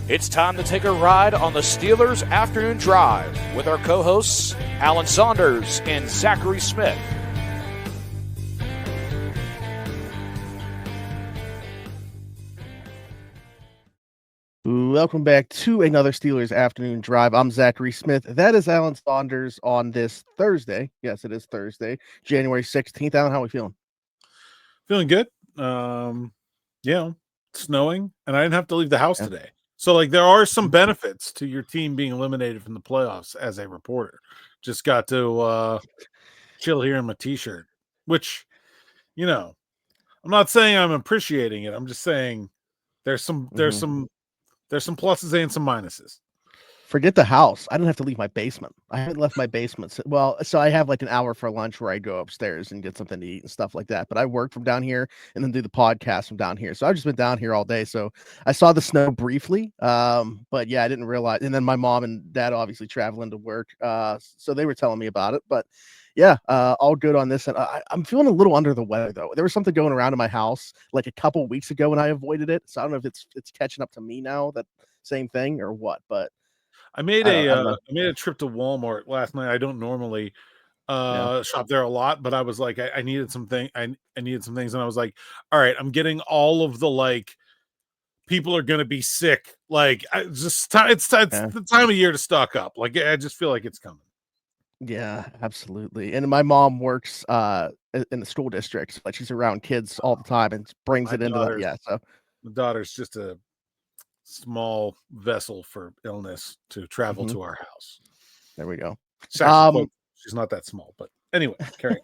It's time to take a ride on the Steelers Afternoon Drive with our co-hosts Alan Saunders and Zachary Smith. Welcome back to another Steelers Afternoon Drive. I'm Zachary Smith. That is Alan Saunders on this Thursday. Yes, it is Thursday, January 16th. Alan, how are we feeling? Feeling good. Snowing, and I didn't have to leave the house today. So, there are some benefits to your team being eliminated from the playoffs as a reporter. Just got to chill here in my T-shirt, which, I'm not saying I'm appreciating it. I'm just saying there's some pluses and some minuses. Forget the house. I didn't have to leave my basement. I haven't left my basement. So I have an hour for lunch where I go upstairs and get something to eat and stuff like that. But I work from down here and then do the podcast from down here. So I've just been down here all day. So I saw the snow briefly. But yeah, I didn't realize. And then my mom and dad obviously traveling to work. So they were telling me about it. But yeah, all good on this. And I'm feeling a little under the weather though. There was something going around in my house a couple of weeks ago and I avoided it. So I don't know if it's catching up to me now, that same thing or what, but I made a trip to Walmart last night. I don't normally shop there a lot, but I was like, I needed some things. I needed some things, and I was like, all right, I'm getting all of the people are gonna be sick. It's the time of year to stock up. I just feel like it's coming. Yeah, absolutely. And my mom works in the school district. She's around kids all the time and brings it into that. Yeah, so my daughter's just a small vessel for illness to travel to our house. There we go. She's not that small, but anyway, carry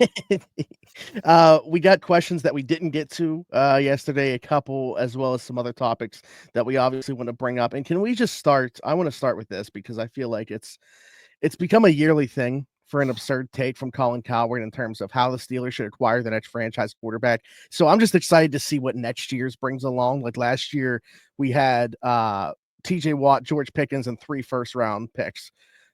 on. We got questions that we didn't get to yesterday, a couple, as well as some other topics that we obviously want to bring up. And can we just start? I want to start with this because I feel like it's become a yearly thing for an absurd take from Colin Cowherd in terms of how the Steelers should acquire the next franchise quarterback. So I'm just excited to see what next year's brings along. Last year, we had TJ Watt, George Pickens, and 3 first-round picks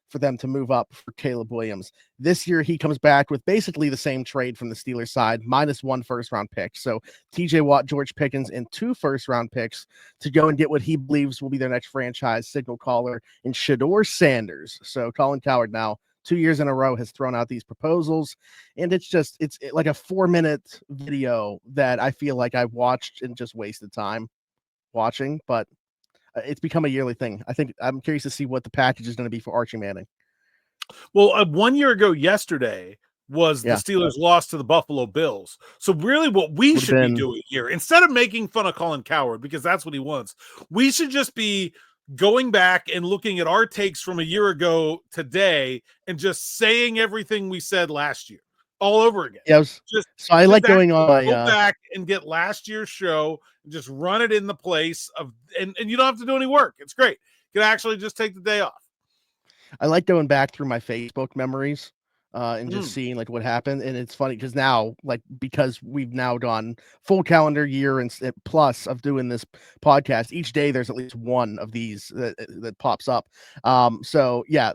for them to move up for Caleb Williams. This year, he comes back with basically the same trade from the Steelers side, minus 1 first-round pick. So TJ Watt, George Pickens, and 2 first-round picks to go and get what he believes will be their next franchise signal caller in Shadeur Sanders. So Colin Cowherd now 2 years in a row has thrown out these proposals, and it's like a 4-minute video that I feel like I watched and just wasted time watching, but it's become a yearly thing. I'm curious to see what the package is going to be for Archie Manning. Well, 1 year ago yesterday was the Steelers lost to the Buffalo Bills. So really what we should be doing here, instead of making fun of Colin Cowherd, because that's what he wants, we should just be going back and looking at our takes from a year ago today and just saying everything we said last year all over again. Yeah, I like going on. Go back and get last year's show and just run it in the place of, and you don't have to do any work. It's great. You can actually just take the day off. I like going back through my Facebook memories and just seeing what happened. And it's funny because now, because we've now gone full calendar year and plus of doing this podcast, each day there's at least one of these that pops up. So yeah,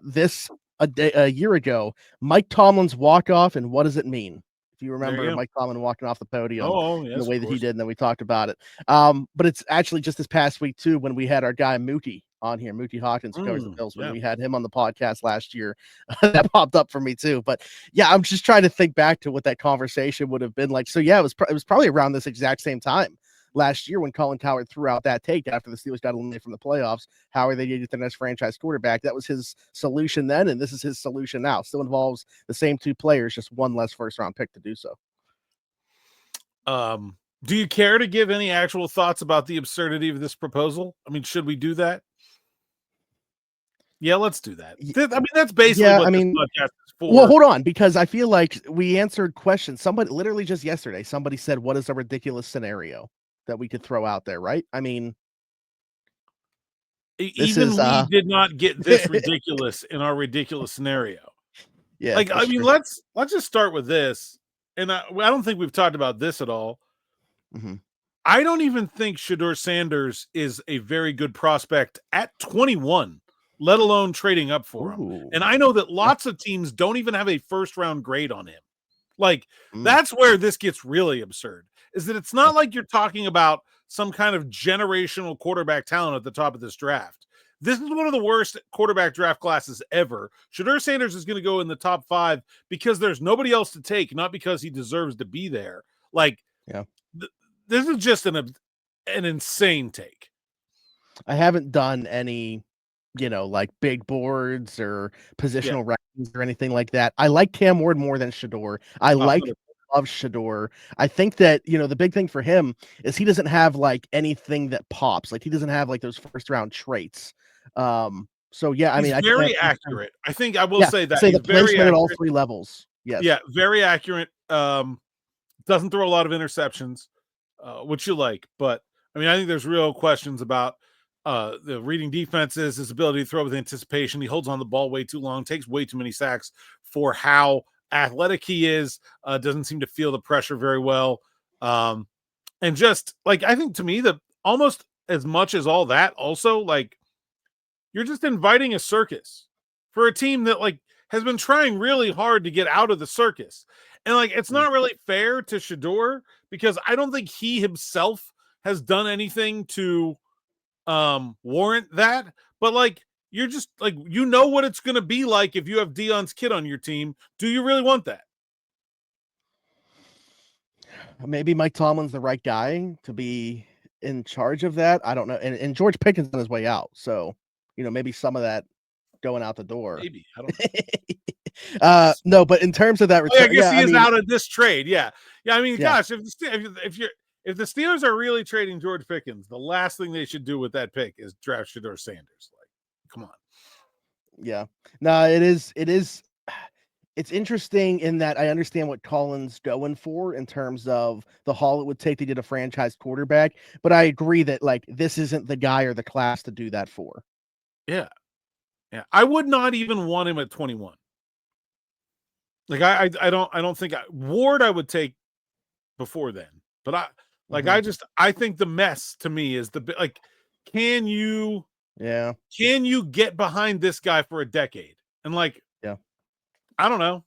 a year ago, Mike Tomlin's walk off, and what does it mean? If you remember Mike Tomlin walking off the podium in the way that he did, and then we talked about it. But it's actually just this past week too, when we had our guy Mookie on here, Mookie Hawkins, who covers the Bills, when we had him on the podcast last year. That popped up for me too. But yeah, I'm just trying to think back to what that conversation would have been like. So yeah, it was probably around this exact same time last year when Colin Cowherd threw out that take after the Steelers got eliminated from the playoffs. How are they going to get the next franchise quarterback? That was his solution then, and this is his solution now. Still involves the same 2 players, just 1 less first-round pick to do so. Do you care to give any actual thoughts about the absurdity of this proposal? I mean, should we do that? Yeah, let's do that. I mean, that's basically what this podcast is for. Well, hold on, because I feel like we answered questions. Somebody literally just yesterday, somebody said, what is a ridiculous scenario that we could throw out there, right? I mean, even we did not get this ridiculous in our ridiculous scenario. Yeah. I mean, let's just start with this. And I don't think we've talked about this at all. Mm-hmm. I don't even think Shadeur Sanders is a very good prospect at 21. Let alone trading up for him. And I know that lots of teams don't even have a first-round grade on him. Like, that's where this gets really absurd, is that it's not like you're talking about some kind of generational quarterback talent at the top of this draft. This is one of the worst quarterback draft classes ever. Shadeur Sanders is going to go in the top 5 because there's nobody else to take, not because he deserves to be there. Like, this is just an insane take. I haven't done any, like big boards or positional rankings or anything like that. I like Cam Ward more than Shadeur. I love Shadeur. I think that, the big thing for him is he doesn't have like anything that pops. Like he doesn't have like those first round traits. So yeah, he's very accurate. I think I will say that the placement at all 3 levels. Yes. Yeah, very accurate. Doesn't throw a lot of interceptions, which you like, but I mean, I think there's real questions about the reading defenses, his ability to throw with anticipation. He holds on the ball way too long, takes way too many sacks for how athletic he is, doesn't seem to feel the pressure very well. And just like, I think to me that almost as much as all that also, like, you're just inviting a circus for a team that like has been trying really hard to get out of the circus. And like, it's not really fair to Shadeur because I don't think he himself has done anything to warrant that. But like, you're just like, what it's going to be like if you have Deion's kid on your team. Do you really want that? Maybe Mike Tomlin's the right guy to be in charge of that. I don't know. And George Pickens on his way out. So, maybe some of that going out the door. Maybe. I don't no, but in terms of that return, I guess he is out of this trade. Yeah. I mean, gosh, if the Steelers are really trading George Pickens, the last thing they should do with that pick is draft Shadeur Sanders. Like, come on. Yeah. No, it is. It's interesting in that I understand what Colin's going for in terms of the haul it would take to get a franchise quarterback, but I agree that like this isn't the guy or the class to do that for. Yeah. I would not even want him at 21. Like I don't think Ward I would take before then, but I think the mess to me is can you get behind this guy for a decade? And like, I don't know.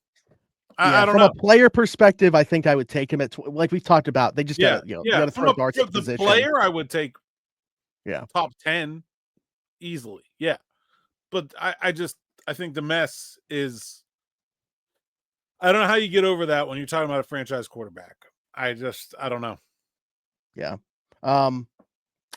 I don't from know. A player perspective, I think I would take him at like we've talked about. They just got to throw darts at the position. Player I would take top 10 easily. Yeah. But I think the mess is, I don't know how you get over that when you're talking about a franchise quarterback. I don't know. Yeah.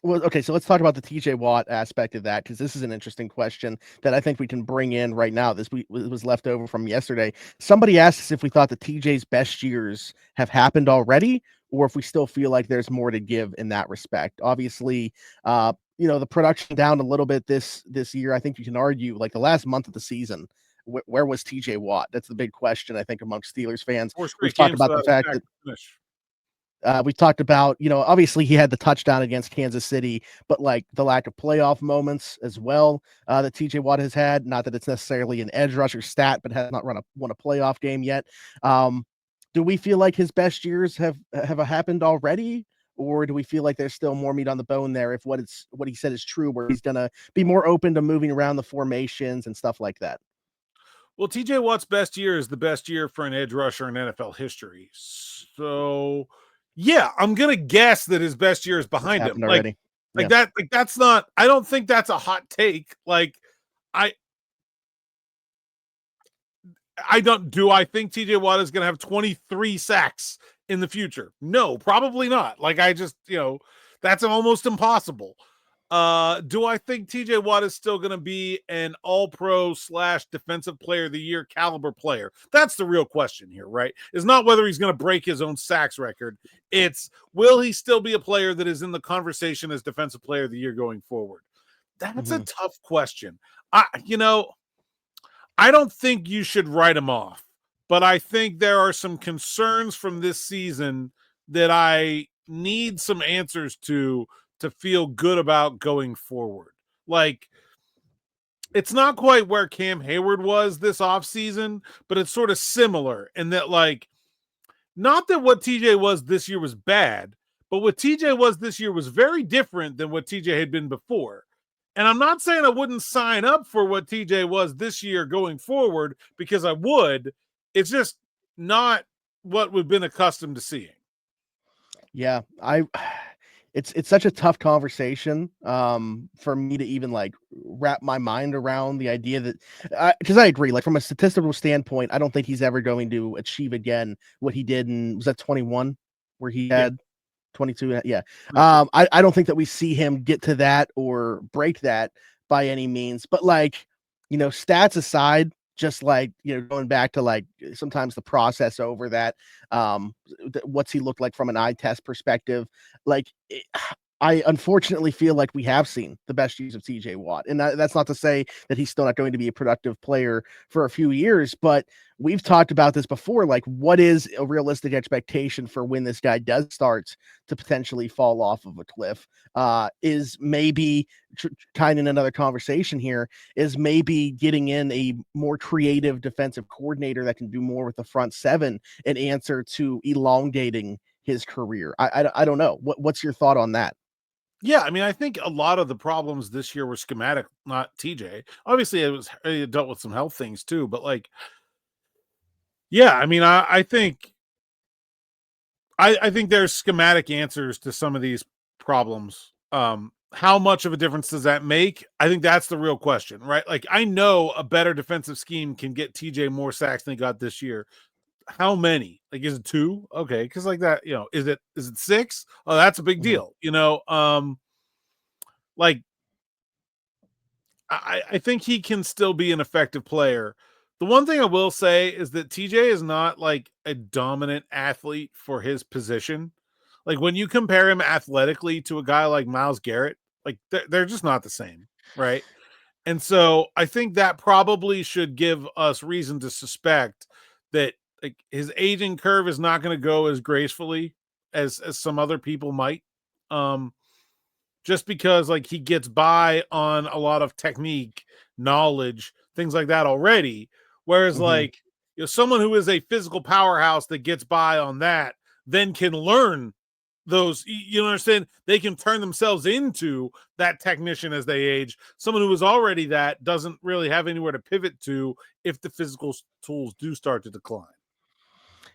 Well, okay, so let's talk about the TJ Watt aspect of that, because this is an interesting question that I think we can bring in right now. This was left over from yesterday. Somebody asked us if we thought the TJ's best years have happened already, or if we still feel like there's more to give in that respect. Obviously, the production down a little bit this year. I think you can argue like the last month of the season, where was TJ Watt? That's the big question, I think, amongst Steelers fans. We've talked about the fact that we talked about, obviously he had the touchdown against Kansas City, but like the lack of playoff moments as well that TJ Watt has had. Not that it's necessarily an edge rusher stat, but has not won a playoff game yet. Do we feel like his best years have happened already? Or do we feel like there's still more meat on the bone there if what he said is true, where he's going to be more open to moving around the formations and stuff like that? Well, TJ Watt's best year is the best year for an edge rusher in NFL history. So, yeah, I'm going to guess that his best year is behind him. That's not, I don't think that's a hot take. Like, I think TJ Watt is going to have 23 sacks in the future? No, probably not. Like, that's almost impossible. Do I think TJ Watt is still going to be an all-pro / defensive player of the year caliber player? That's the real question here, right? It's not whether he's going to break his own sacks record. It's, will he still be a player that is in the conversation as defensive player of the year going forward? That's a tough question. I don't think you should write him off, but I think there are some concerns from this season that I need some answers to feel good about going forward. Like, it's not quite where Cam Hayward was this offseason, but it's sort of similar in that, like, not that what TJ was this year was bad, but what TJ was this year was very different than what TJ had been before. And I'm not saying I wouldn't sign up for what TJ was this year going forward, because I would. It's just not what we've been accustomed to seeing. Yeah, it's such a tough conversation for me to even like wrap my mind around the idea that because I agree, like from a statistical standpoint, I don't think he's ever going to achieve again what he did in, was that 21 where he had 22? Yeah. I don't think that we see him get to that or break that by any means, but like, stats aside, just like, going back to like sometimes the process over that, what's he looked like from an eye test perspective, like I unfortunately feel like we have seen the best use of TJ Watt. And that's not to say that he's still not going to be a productive player for a few years, but we've talked about this before. Like, what is a realistic expectation for when this guy does start to potentially fall off of a cliff? Is maybe kind of another conversation here, is maybe getting in a more creative defensive coordinator that can do more with the front seven an answer to elongating his career. I don't know. What's your thought on that? Yeah, I mean, I think a lot of the problems this year were schematic, not TJ. Obviously, it dealt with some health things too, but like, yeah, I mean, I think there's schematic answers to some of these problems. How much of a difference does that make? I think that's the real question, right? Like, I know a better defensive scheme can get TJ more sacks than he got this year. How many? Like, is it 2? Okay, because like that, is it 6? Oh, that's a big deal. Like, I think he can still be an effective player. The one thing I will say is that TJ is not like a dominant athlete for his position. Like, when you compare him athletically to a guy like Myles Garrett, like they're just not the same, right? And so I think that probably should give us reason to suspect that like his aging curve is not going to go as gracefully as some other people might. Just because like he gets by on a lot of technique, knowledge, things like that already. Whereas like, someone who is a physical powerhouse that gets by on that then can learn those, understand, they can turn themselves into that technician as they age. Someone who is already that doesn't really have anywhere to pivot to if the physical tools do start to decline.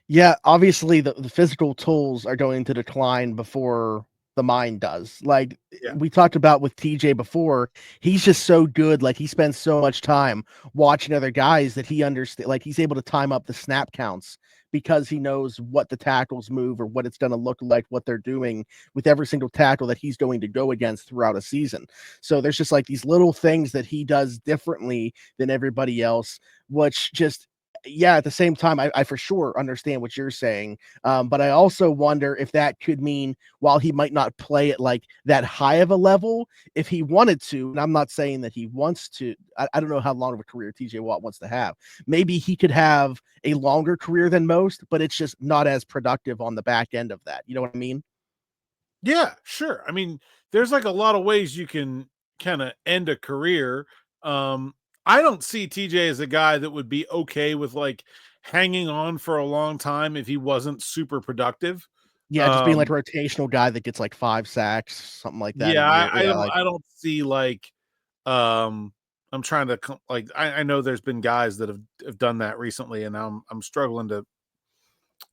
Yeah, obviously the physical tools are going to decline before the mind does. Like we talked about with TJ before, he's just so good. Like he spends so much time watching other guys that he understands. Like he's able to time up the snap counts because he knows what the tackles move or what it's going to look like, what they're doing with every single tackle that he's going to go against throughout a season. So there's just like these little things that he does differently than everybody else, which just, yeah, at the same time, I for sure understand what you're saying. But I also wonder if that could mean while he might not play at like that high of a level, if he wanted to, and I'm not saying that he wants to, I don't know how long of a career TJ Watt wants to have. Maybe he could have a longer career than most, but it's just not as productive on the back end of that. You know what I mean? Yeah, sure. I mean, there's like a lot of ways you can kind of end a career. I don't see TJ as a guy that would be okay with like hanging on for a long time if he wasn't super productive. Yeah, just being like a rotational guy that gets like 5 sacks, something like that. Yeah, Yeah, I don't see like I'm trying to like I know there's been guys that have done that recently, and now I'm struggling to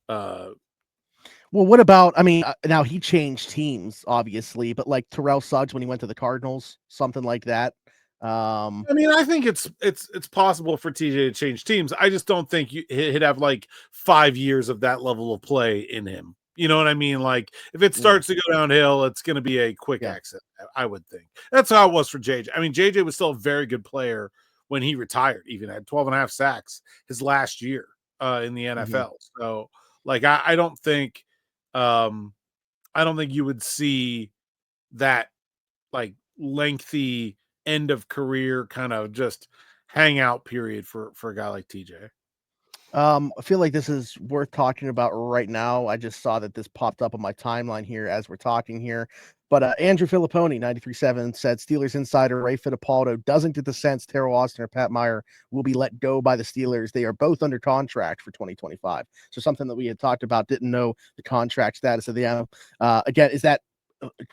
well, what about, I mean, now he changed teams, obviously, but like Terrell Suggs when he went to the Cardinals, something like that. I mean, I think it's possible for TJ to change teams. I just don't think he'd have like 5 years of that level of play in him. You know what I mean? Like if it starts to go downhill, it's going to be a quick exit. I would think that's how it was for JJ. I mean, JJ was still a very good player when he retired, even had 12 and a half sacks his last year in the NFL. So like, I don't think you would see that like lengthy end of career kind of just hangout period for a guy like TJ. I feel like this is worth talking about right now. I just saw that this popped up on my timeline here as we're talking here. But Andrew Filipponi, 93.7, said Steelers insider Ray Fittipaldo doesn't get the sense Teryl Austin or Pat Meyer will be let go by the Steelers. They are both under contract for 2025. So something that we had talked about, didn't know the contract status of the again, is that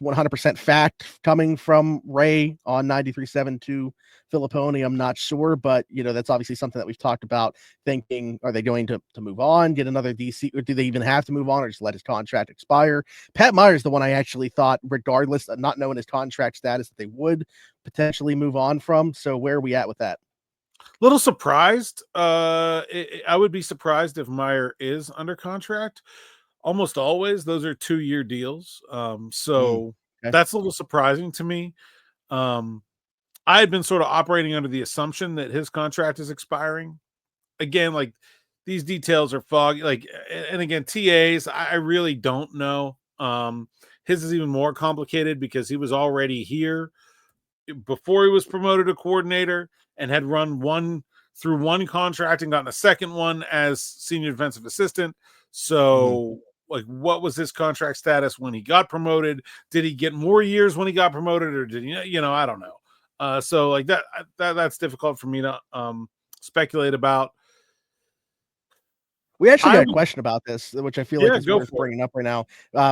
100% fact coming from Ray on 93.7 to Filipponi. I'm not sure, but that's obviously something that we've talked about, thinking, are they going to move on, get another DC, or do they even have to move on, or just let his contract expire? Pat Meyer is the one I actually thought, regardless of not knowing his contract status, that they would potentially move on from. So where are we at with that? Little surprised. I would be surprised if Meyer is under contract. Almost always those are 2-year deals. So okay. That's a little surprising to me. I had been sort of operating under the assumption that his contract is expiring. Again, like, these details are foggy. Like, and again, TAs, I really don't know. His is even more complicated because he was already here before he was promoted to coordinator and had run through one contract and gotten a second one as senior defensive assistant. So like, what was his contract status when he got promoted? Did he get more years when he got promoted, or did he, I don't know. So like that's difficult for me to speculate about. We actually got a question about this, which I feel like is worth bringing up right now.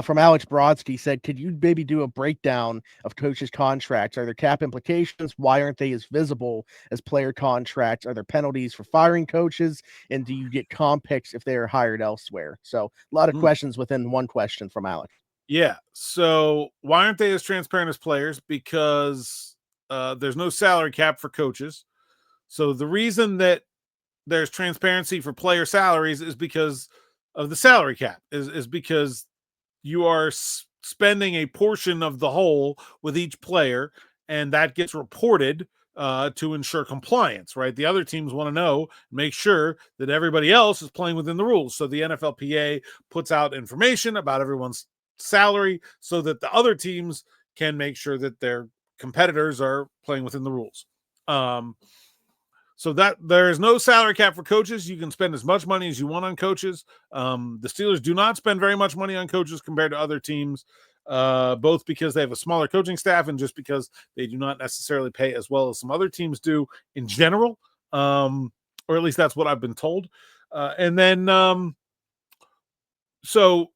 From Alex Brodsky, said, could you maybe do a breakdown of coaches' contracts? Are there cap implications? Why aren't they as visible as player contracts? Are there penalties for firing coaches? And do you get comp picks if they are hired elsewhere? So a lot of questions within one question from Alex. Yeah. So why aren't they as transparent as players? Because there's no salary cap for coaches. So the reason that there's transparency for player salaries is because of the salary cap, is because you are spending a portion of the whole with each player, and that gets reported to ensure compliance, right? The other teams want to know, make sure that everybody else is playing within the rules. So the NFLPA puts out information about everyone's salary so that the other teams can make sure that their competitors are playing within the rules. So that there is no salary cap for coaches. You can spend as much money as you want on coaches. The Steelers do not spend very much money on coaches compared to other teams, both because they have a smaller coaching staff and just because they do not necessarily pay as well as some other teams do in general, or at least that's what I've been told. So,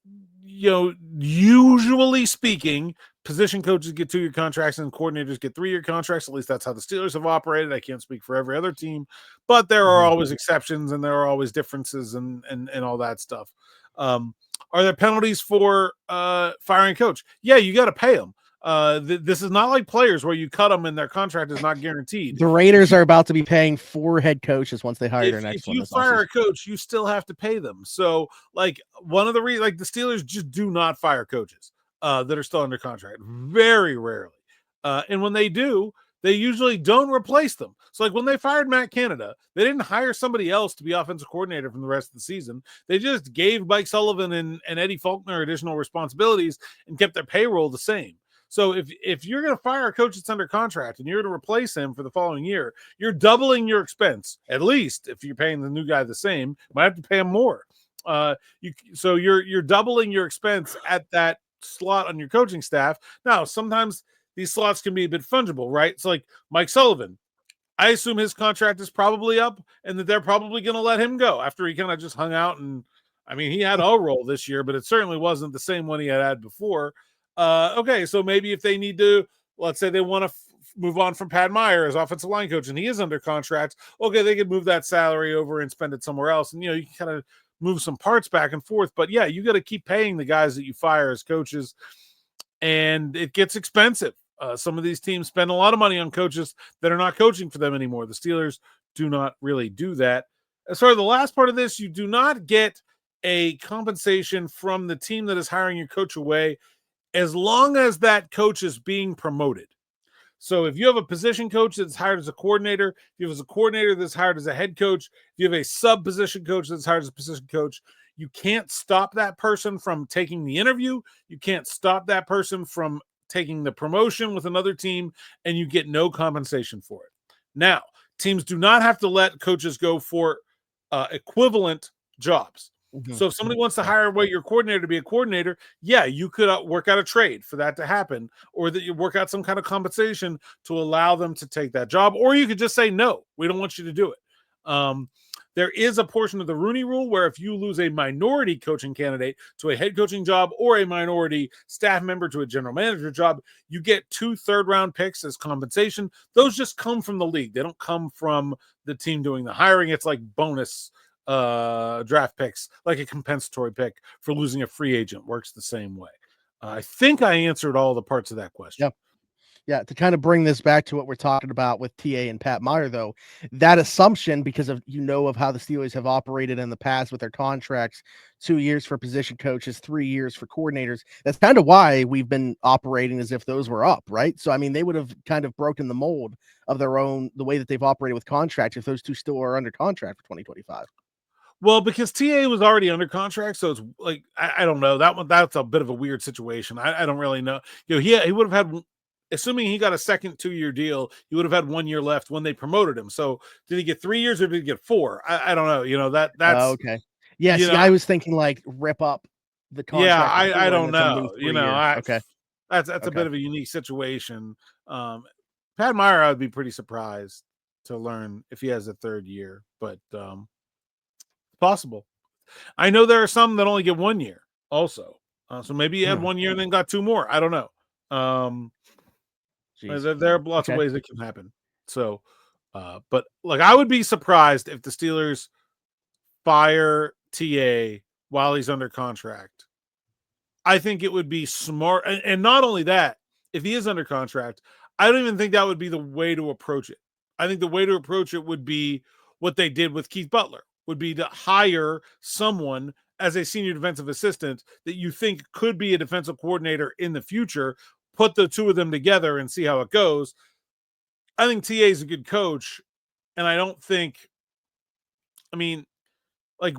usually speaking, position coaches get 2-year contracts and coordinators get 3-year contracts. At least that's how the Steelers have operated. I can't speak for every other team, but there are always exceptions and there are always differences and all that stuff. Are there penalties for firing a coach? Yeah, you got to pay them. This is not like players where you cut them and their contract is not guaranteed. The Raiders are about to be paying 4 head coaches once they hire their next one. If you fire a coach, you still have to pay them. So, like, one of the reasons, like, the Steelers just do not fire coaches that are still under contract. Very rarely. And when they do, they usually don't replace them. So, like, when they fired Matt Canada, they didn't hire somebody else to be offensive coordinator from the rest of the season. They just gave Mike Sullivan and Eddie Faulkner additional responsibilities and kept their payroll the same. So if you're going to fire a coach that's under contract and you're going to replace him for the following year, you're doubling your expense. At least if you're paying the new guy the same, you might have to pay him more. So you're doubling your expense at that slot on your coaching staff. Now, sometimes these slots can be a bit fungible, right? So like Mike Sullivan, I assume his contract is probably up and that they're probably going to let him go after he kind of just hung out. And I mean, he had a role this year, but it certainly wasn't the same one he had before. Okay, so maybe if they need to, let's say they want to move on from Pat Meyer as offensive line coach and he is under contract, okay, they could move that salary over and spend it somewhere else. And, you can kind of move some parts back and forth. But, yeah, you got to keep paying the guys that you fire as coaches, and it gets expensive. Some of these teams spend a lot of money on coaches that are not coaching for them anymore. The Steelers do not really do that. As far as the last part of this, you do not get a compensation from the team that is hiring your coach away as long as that coach is being promoted. So if you have a position coach that's hired as a coordinator, if you have a coordinator that's hired as a head coach, if you have a sub-position coach that's hired as a position coach, you can't stop that person from taking the interview. You can't stop that person from taking the promotion with another team, and you get no compensation for it. Now, teams do not have to let coaches go for equivalent jobs. So if somebody wants to hire away your coordinator to be a coordinator, yeah, you could work out a trade for that to happen, or that you work out some kind of compensation to allow them to take that job, or you could just say, no, we don't want you to do it. There is a portion of the Rooney Rule where if you lose a minority coaching candidate to a head coaching job or a minority staff member to a general manager job, you get 2 third-round picks as compensation. Those just come from the league. They don't come from the team doing the hiring. It's like bonus draft picks, like a compensatory pick for losing a free agent. Works the same way. I think I answered all the parts of that question. Yep. Yeah, to kind of bring this back to what we're talking about with TA and Pat Meyer, though, that assumption, because of of how the Steelers have operated in the past with their contracts, 2 years for position coaches, 3 years for coordinators. That's kind of why we've been operating as if those were up, right? So, I mean, they would have kind of broken the mold of the way that they've operated with contracts if those two still are under contract for 2025. Well, because TA was already under contract, so it's like I don't know that's a bit of a weird situation. I don't really know. He would have had, assuming he got a second 2-year deal, he would have had 1 year left when they promoted him. So did he get 3 years or did he get 4? I don't know. That's okay. Yeah, see, I was thinking like rip up the contract. Yeah, I don't know. Okay. That's a bit of a unique situation. Pat Meyer, I'd be pretty surprised to learn if he has a 3rd year, but possible. I know there are some that only get 1 year also. So maybe he had 1 year and then got 2 more. I don't know. There are lots of ways it can happen. So, but like I would be surprised if the Steelers fire TA while he's under contract. I think it would be smart. And not only that, if he is under contract, I don't even think that would be the way to approach it. I think the way to approach it would be what they did with Keith Butler, would be to hire someone as a senior defensive assistant that you think could be a defensive coordinator in the future, put the two of them together and see how it goes. I think TA is a good coach, and I don't think, like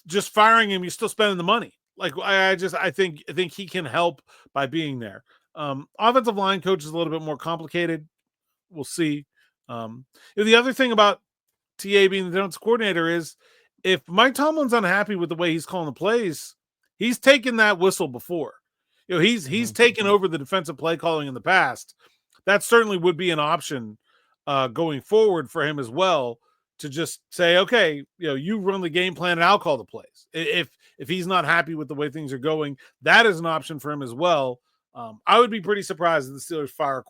just firing him, you're still spending the money. Like I think he can help by being there. Offensive line coach is a little bit more complicated. We'll see. The other thing about TA being the defensive coordinator is if Mike Tomlin's unhappy with the way he's calling the plays, he's taken that whistle before. He's taken over the defensive play calling in the past. That certainly would be an option going forward for him as well, to just say, okay, you run the game plan and I'll call the plays. If he's not happy with the way things are going, that is an option for him as well. I would be pretty surprised if the Steelers fire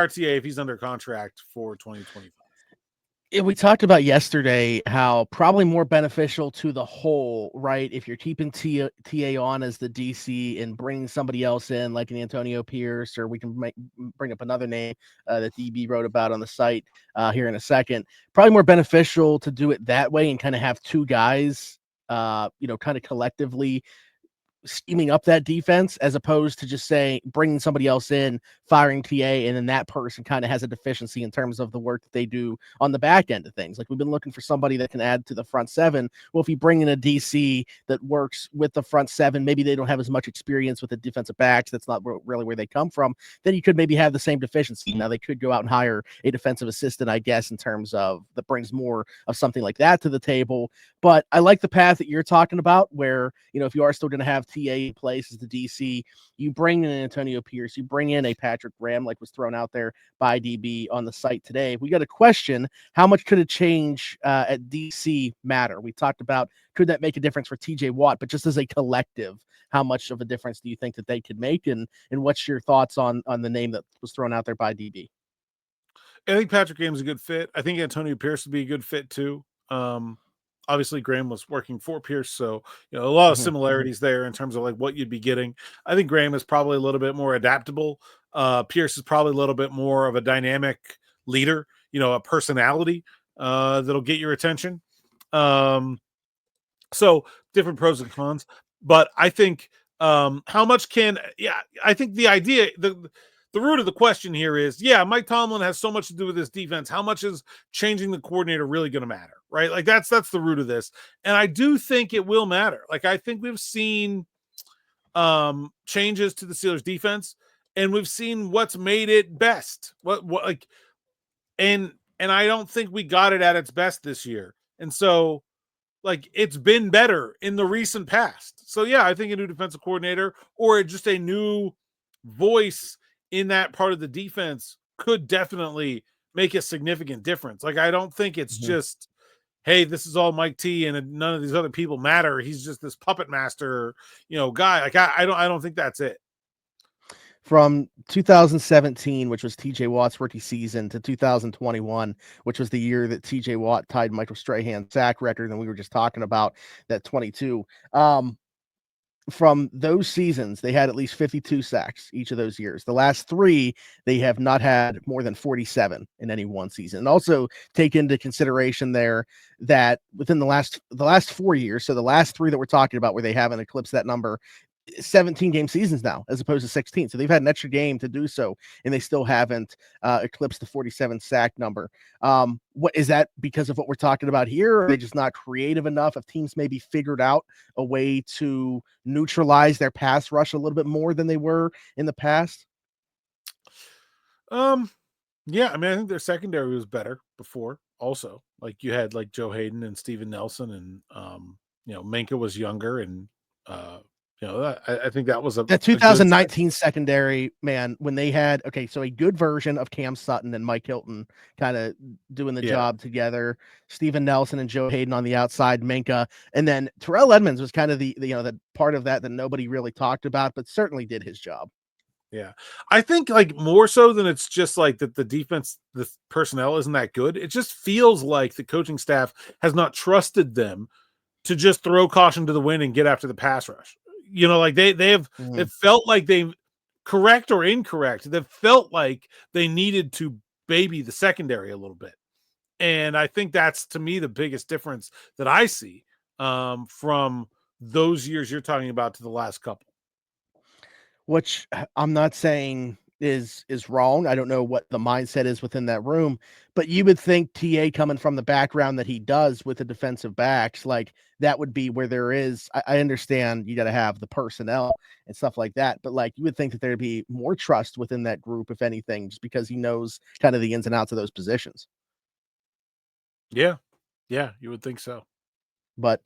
TA if he's under contract for 2025. We talked about yesterday how probably more beneficial to the whole, right? If you're keeping TA on as the DC and bringing somebody else in, like an Antonio Pierce, or we can bring up another name that DB wrote about on the site here in a second. Probably more beneficial to do it that way and kind of have 2 guys, kind of collectively scheming up that defense, as opposed to just bringing somebody else in, firing TA, and then that person kind of has a deficiency in terms of the work that they do on the back end of things. Like we've been looking for somebody that can add to the front 7. Well, if you bring in a DC that works with the front 7, maybe they don't have as much experience with the defensive backs. That's not really where they come from. Then you could maybe have the same deficiency. Now they could go out and hire a defensive assistant, I guess, in terms of that brings more of something like that to the table. But I like the path that you're talking about, where, if you are still going to have TA in place as the DC, you bring in Antonio Pierce, you bring in a Patrick Graham, like was thrown out there by DB on the site today. We got a question: how much could a change at DC matter? We talked about, could that make a difference for TJ Watt, but just as a collective, how much of a difference do you think that they could make? And what's your thoughts on the name that was thrown out there by DB? I think Patrick Graham's a good fit. I think Antonio Pierce would be a good fit too. Obviously Graham was working for Pierce, so a lot of similarities there in terms of like what you'd be getting. I think Graham is probably a little bit more adaptable. Pierce is probably a little bit more of a dynamic leader, a personality that'll get your attention. So different pros and cons, but I think how much I think the idea, the root of the question here is, Mike Tomlin has so much to do with this defense. How much is changing the coordinator really going to matter, right? Like that's the root of this. And I do think it will matter. Like I think we've seen changes to the Steelers defense, and we've seen what's made it best. And I don't think we got it at its best this year. And so like it's been better in the recent past. So I think a new defensive coordinator or just a new voice in that part of the defense could definitely make a significant difference. Like, I don't think it's just, hey, this is all Mike T and none of these other people matter. He's just this puppet master, guy. Like, I don't think that's it. From 2017, which was TJ Watt's rookie season, to 2021, which was the year that TJ Watt tied Michael Strahan's sack record, and we were just talking about that 22. From those seasons, they had at least 52 sacks each of those years. The last 3, they have not had more than 47 in any one season. And also take into consideration there that within the last 4 years, so the last 3 that we're talking about where they haven't eclipsed that number, 17 game seasons now as opposed to 16. So they've had an extra game to do so, and they still haven't eclipsed the 47 sack number. What is that because of what we're talking about here? Or are they just not creative enough? Have teams maybe figured out a way to neutralize their pass rush a little bit more than they were in the past? Yeah, I mean, I think their secondary was better before also. Like, you had like Joe Hayden and Steven Nelson, and Minka was younger, and I think that was that 2019 secondary, man, when they had so a good version of Cam Sutton and Mike Hilton kind of doing the job together, Steven Nelson and Joe Hayden on the outside, Minka, and then Terrell Edmonds was kind of the part of that nobody really talked about, but certainly did his job. Yeah, I think like more so than it's just like that the defense, the personnel isn't that good. It just feels like the coaching staff has not trusted them to just throw caution to the wind and get after the pass rush. Like they've it felt like they, correct or incorrect, they felt like they needed to baby the secondary a little bit. And I think that's, to me, the biggest difference that I see from those years you're talking about to the last couple. Which I'm not saying is wrong. I don't know what the mindset is within that room, but you would think TA coming from the background that he does with the defensive backs, like that would be where there is. I understand you got to have the personnel and stuff like that, but like you would think that there'd be more trust within that group, if anything, just because he knows kind of the ins and outs of those positions. Yeah, you would think so. But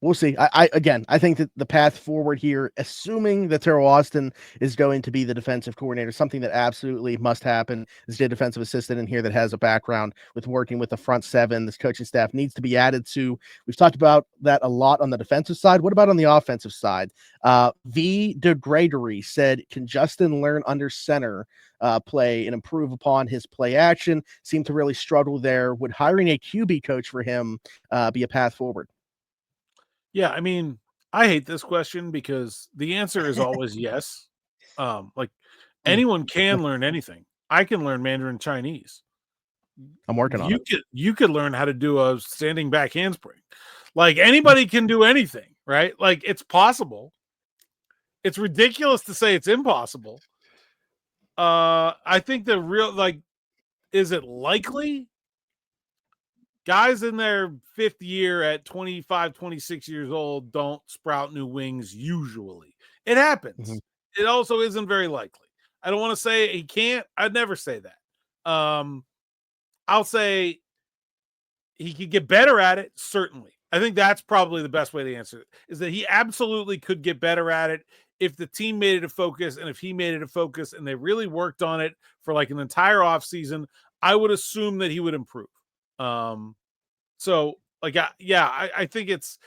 we'll see. I think that the path forward here, assuming that Teryl Austin is going to be the defensive coordinator, something that absolutely must happen, is a defensive assistant in here that has a background with working with the front seven. This coaching staff needs to be added to. We've talked about that a lot on the defensive side. What about on the offensive side? V. DeGregory said, can Justin learn under center play and improve upon his play action? Seemed to really struggle there. Would hiring a QB coach for him be a path forward? Yeah, I mean, I hate this question because the answer is always yes. Anyone can learn anything. I can learn Mandarin Chinese. I'm working on it. You could learn how to do a standing back handspring. Like, anybody can do anything, right? Like, it's possible. It's ridiculous to say it's impossible. I think the real, is it likely? Guys in their 5th year at 25, 26 years old don't sprout new wings usually. It happens. Mm-hmm. It also isn't very likely. I don't want to say he can't. I'd never say that. I'll say he could get better at it, certainly. I think that's probably the best way to answer it, is that he absolutely could get better at it if the team made it a focus, and if he made it a focus and they really worked on it for like an entire offseason, I would assume that he would improve. So like, I think it's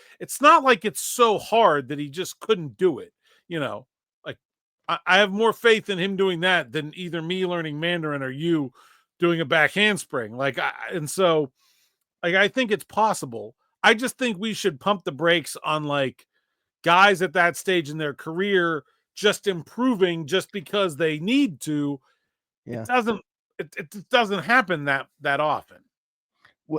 not like it's so hard that he just couldn't do it. Like I have more faith in him doing that than either me learning Mandarin or you doing a back handspring. So I think it's possible. I just think we should pump the brakes on like guys at that stage in their career just improving just because they need to. Yeah. It doesn't happen that often.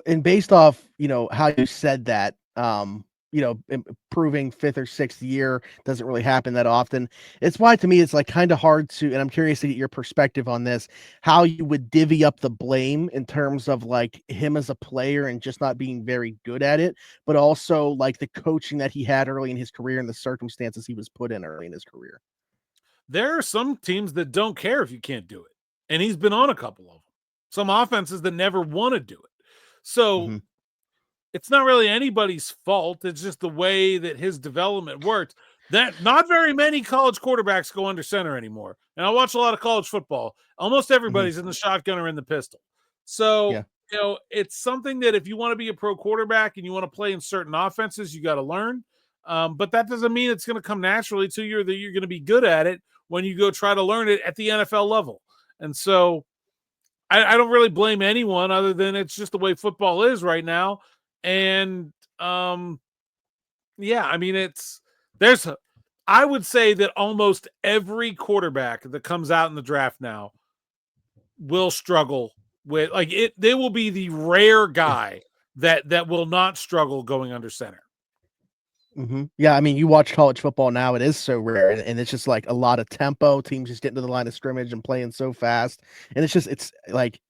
And based off, how you said that, improving 5th or 6th year doesn't really happen that often. It's why, to me, it's like kind of hard to, and I'm curious to get your perspective on this, how you would divvy up the blame in terms of like him as a player and just not being very good at it, but also like the coaching that he had early in his career and the circumstances he was put in early in his career. There are some teams that don't care if you can't do it. And he's been on a couple of them. Some offenses that never want to do it. So it's not really anybody's fault. It's just the way that his development worked. That not very many college quarterbacks go under center anymore. And I watch a lot of college football. Almost everybody's in the shotgun or in the pistol. So, Yeah. it's something that if you want to be a pro quarterback and you want to play in certain offenses, you got to learn. But that doesn't mean it's going to come naturally to you or that you're going to be good at it when you go try to learn it at the NFL level. And so I don't really blame anyone other than it's just the way football is right now. And yeah, I mean, I would say that almost every quarterback that comes out in the draft now will struggle with they will be the rare guy that will not struggle going under center. Mm-hmm. Yeah, I mean, you watch college football now; it is so rare, and it's just like a lot of tempo. Teams just getting to the line of scrimmage and playing so fast, and it's like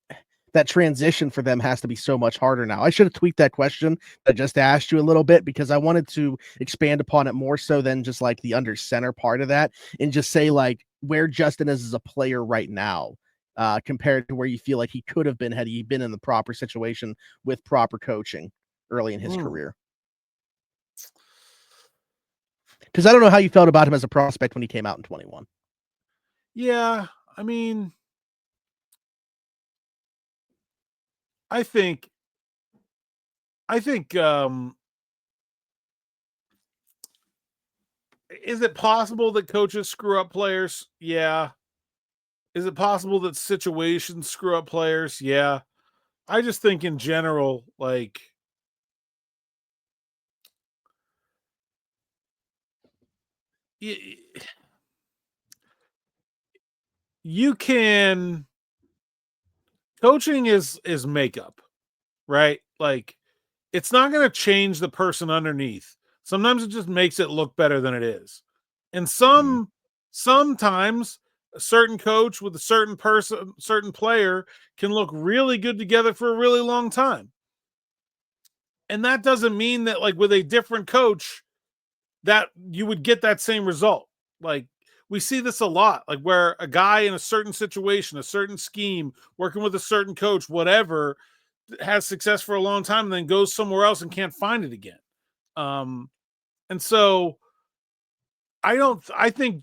that transition for them has to be so much harder now. I should have tweaked that question I just asked you a little bit because I wanted to expand upon it more so than just like the under center part of that, and just say like where Justin is as a player right now. Compared to where you feel like he could have been had he been in the proper situation with proper coaching early in his career. Because I don't know how you felt about him as a prospect when he came out in 21. Yeah, I mean, I think is it possible that coaches screw up players? Yeah. Is it possible that situations screw up players? Yeah. I just think in general, like, you can coaching is makeup, right? Like, it's not going to change the person underneath. Sometimes it just makes it look better than it is. And sometimes a certain coach with a certain player can look really good together for a really long time. And that doesn't mean that like with a different coach that you would get that same result. Like we see this a lot, like where a guy in a certain situation, a certain scheme, working with a certain coach, whatever, has success for a long time and then goes somewhere else and can't find it again. And so I think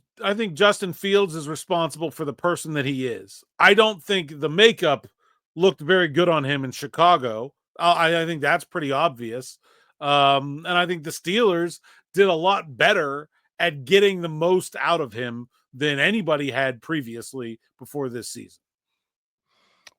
Justin Fields is responsible for the person that he is. I don't think the makeup looked very good on him in Chicago. I think that's pretty obvious. And I think the Steelers did a lot better at getting the most out of him than anybody had previously before this season.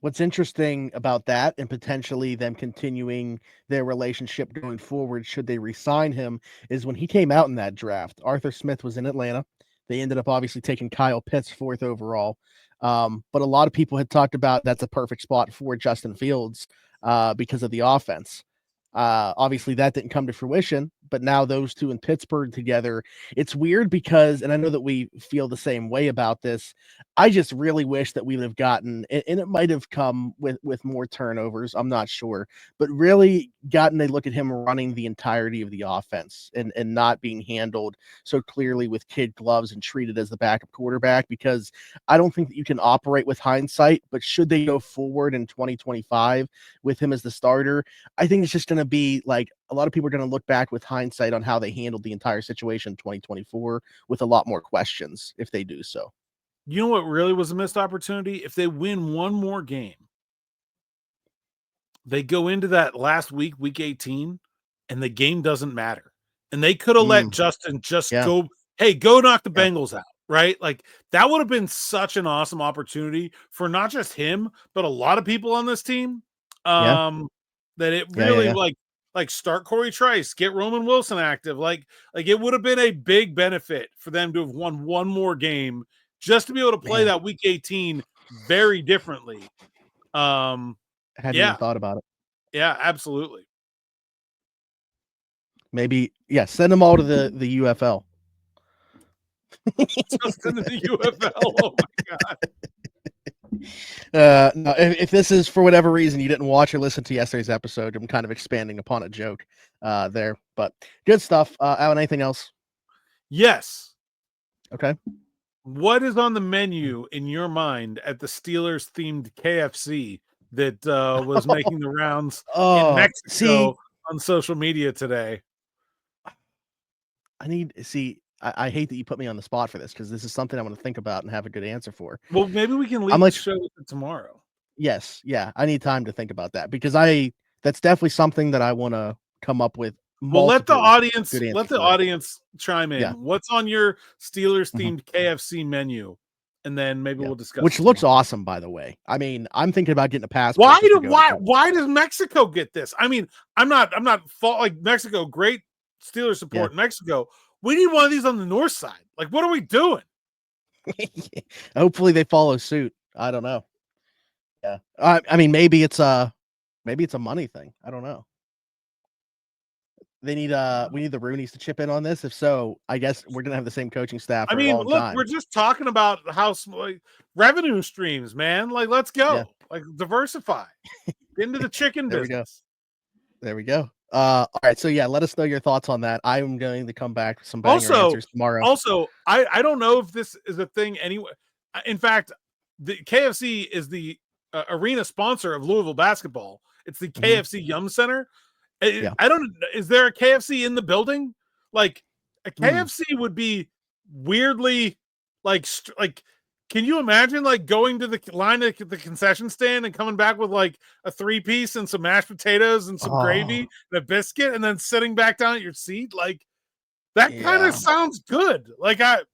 What's interesting about that and potentially them continuing their relationship going forward, should they re-sign him, is when he came out in that draft, Arthur Smith was in Atlanta. They ended up obviously taking Kyle Pitts 4th overall. But a lot of people had talked about that's a perfect spot for Justin Fields because of the offense. Obviously that didn't come to fruition, but now those two in Pittsburgh together, it's weird because, and I know that we feel the same way about this. I just really wish that we would have gotten, and it might have come with more turnovers. I'm not sure, but really gotten a look at him running the entirety of the offense and not being handled so clearly with kid gloves and treated as the backup quarterback, because I don't think that you can operate with hindsight, but should they go forward in 2025 with him as the starter, I think it's just going to be like a lot of people are going to look back with hindsight on how they handled the entire situation in 2024 with a lot more questions if they do so. You know what really was a missed opportunity? If they win one more game, they go into that last week, week 18, and the game doesn't matter. And they could have let Justin just go, hey, go knock the Bengals out, right? Like that would have been such an awesome opportunity for not just him, but a lot of people on this team. That it really like start Corey Trice, get Roman Wilson active. Like it would have been a big benefit for them to have won one more game just to be able to play that week 18 very differently. Hadn't even thought about it. Yeah, absolutely. Maybe, send them all to the UFL. Just into the UFL. Oh my God. No, if this is for whatever reason you didn't watch or listen to yesterday's episode, I'm kind of expanding upon a joke there, but good stuff. Alan, anything else? Yes. Okay. What is on the menu in your mind at the Steelers themed KFC that was making the rounds in Mexico on social media today? I hate that you put me on the spot for this because this is something I want to think about and have a good answer for. Well, maybe we can leave the show with it tomorrow. Yes, yeah, I need time to think about that because that's definitely something that I want to come up with. Well, let the Good audience chime in. Yeah. What's on your Steelers themed KFC menu? And then maybe we'll discuss. Which looks awesome, by the way. I mean, I'm thinking about getting a passport. Why does Mexico get this? I mean, I'm not fault like Mexico. Great Steelers support in Mexico. We need one of these on the north side. Like, what are we doing? Hopefully they follow suit. I don't know. Yeah. I mean, maybe it's a money thing. I don't know. We need the Roonies to chip in on this. If so, I guess we're gonna have the same coaching staff for a long time. We're just talking about how revenue streams, man. Like, let's go. Yeah. Like, diversify. Get into the chicken business. There we go. All right. So yeah, let us know your thoughts on that. I'm going to come back with some banger answers tomorrow. Also, I don't know if this is a thing anyway. In fact, the KFC is the arena sponsor of Louisville basketball. It's the KFC Yum Center. I don't. Is there a KFC in the building? Like a KFC would be weirdly like. Can you imagine like going to the line at the concession stand and coming back with like a 3-piece and some mashed potatoes and some gravy and a biscuit, and then sitting back down at your seat? Like that kind of sounds good. Like I'm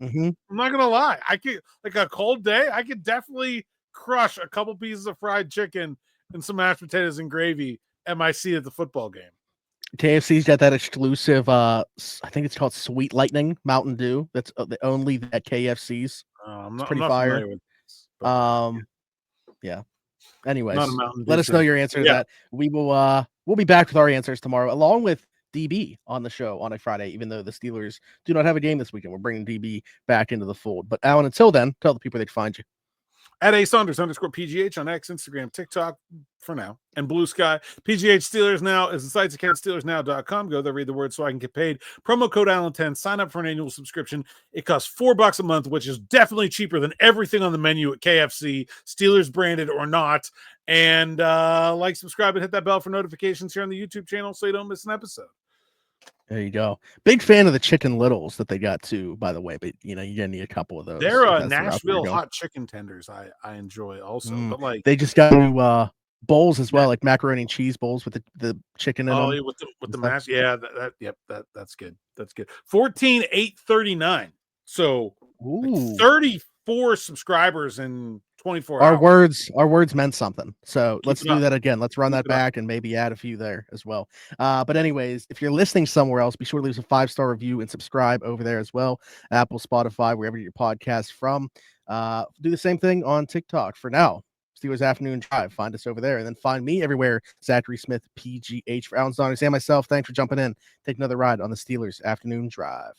not gonna lie, I could like a cold day. I could definitely crush a couple pieces of fried chicken and some mashed potatoes and gravy at my seat at the football game. KFC's got that exclusive, I think it's called Sweet Lightning Mountain Dew. That's the only at KFC's. It's pretty fire. Yeah. Anyways, let us know your answer to that. We'll be back with our answers tomorrow, along with DB on the show on a Friday, even though the Steelers do not have a game this weekend. We're bringing DB back into the fold. But Alan, until then, tell the people they can find you. At @Saunders_PGH on X, Instagram, TikTok for now, and Blue Sky. PGH Steelers Now is the site's account, SteelersNow.com. Go there, read the word so I can get paid. Promo code Allen10. Sign up for an annual subscription. It costs $4 a month, which is definitely cheaper than everything on the menu at KFC, Steelers branded or not. And like, subscribe, and hit that bell for notifications here on the YouTube channel so you don't miss an episode. There you go. Big fan of the Chicken Littles that they got too, by the way. But you're gonna need a couple of those. They're Nashville hot chicken tenders. I enjoy also, but like they just got new bowls as well, like macaroni and cheese bowls with the chicken in them. With the mash. Yeah, that's good. That's good. 14,839. So like 34 subscribers in 24 hours. Our words meant something. So let's do that again. Let's run that back and maybe add a few there as well. But anyways, if you're listening somewhere else, be sure to leave us a 5-star review and subscribe over there as well. Apple, Spotify, wherever your podcast from. Do the same thing on TikTok. For now, Steelers Afternoon Drive. Find us over there, and then find me everywhere. Zachary Smith, PGH. For Alan Saunders and myself, thanks for jumping in. Take another ride on the Steelers Afternoon Drive.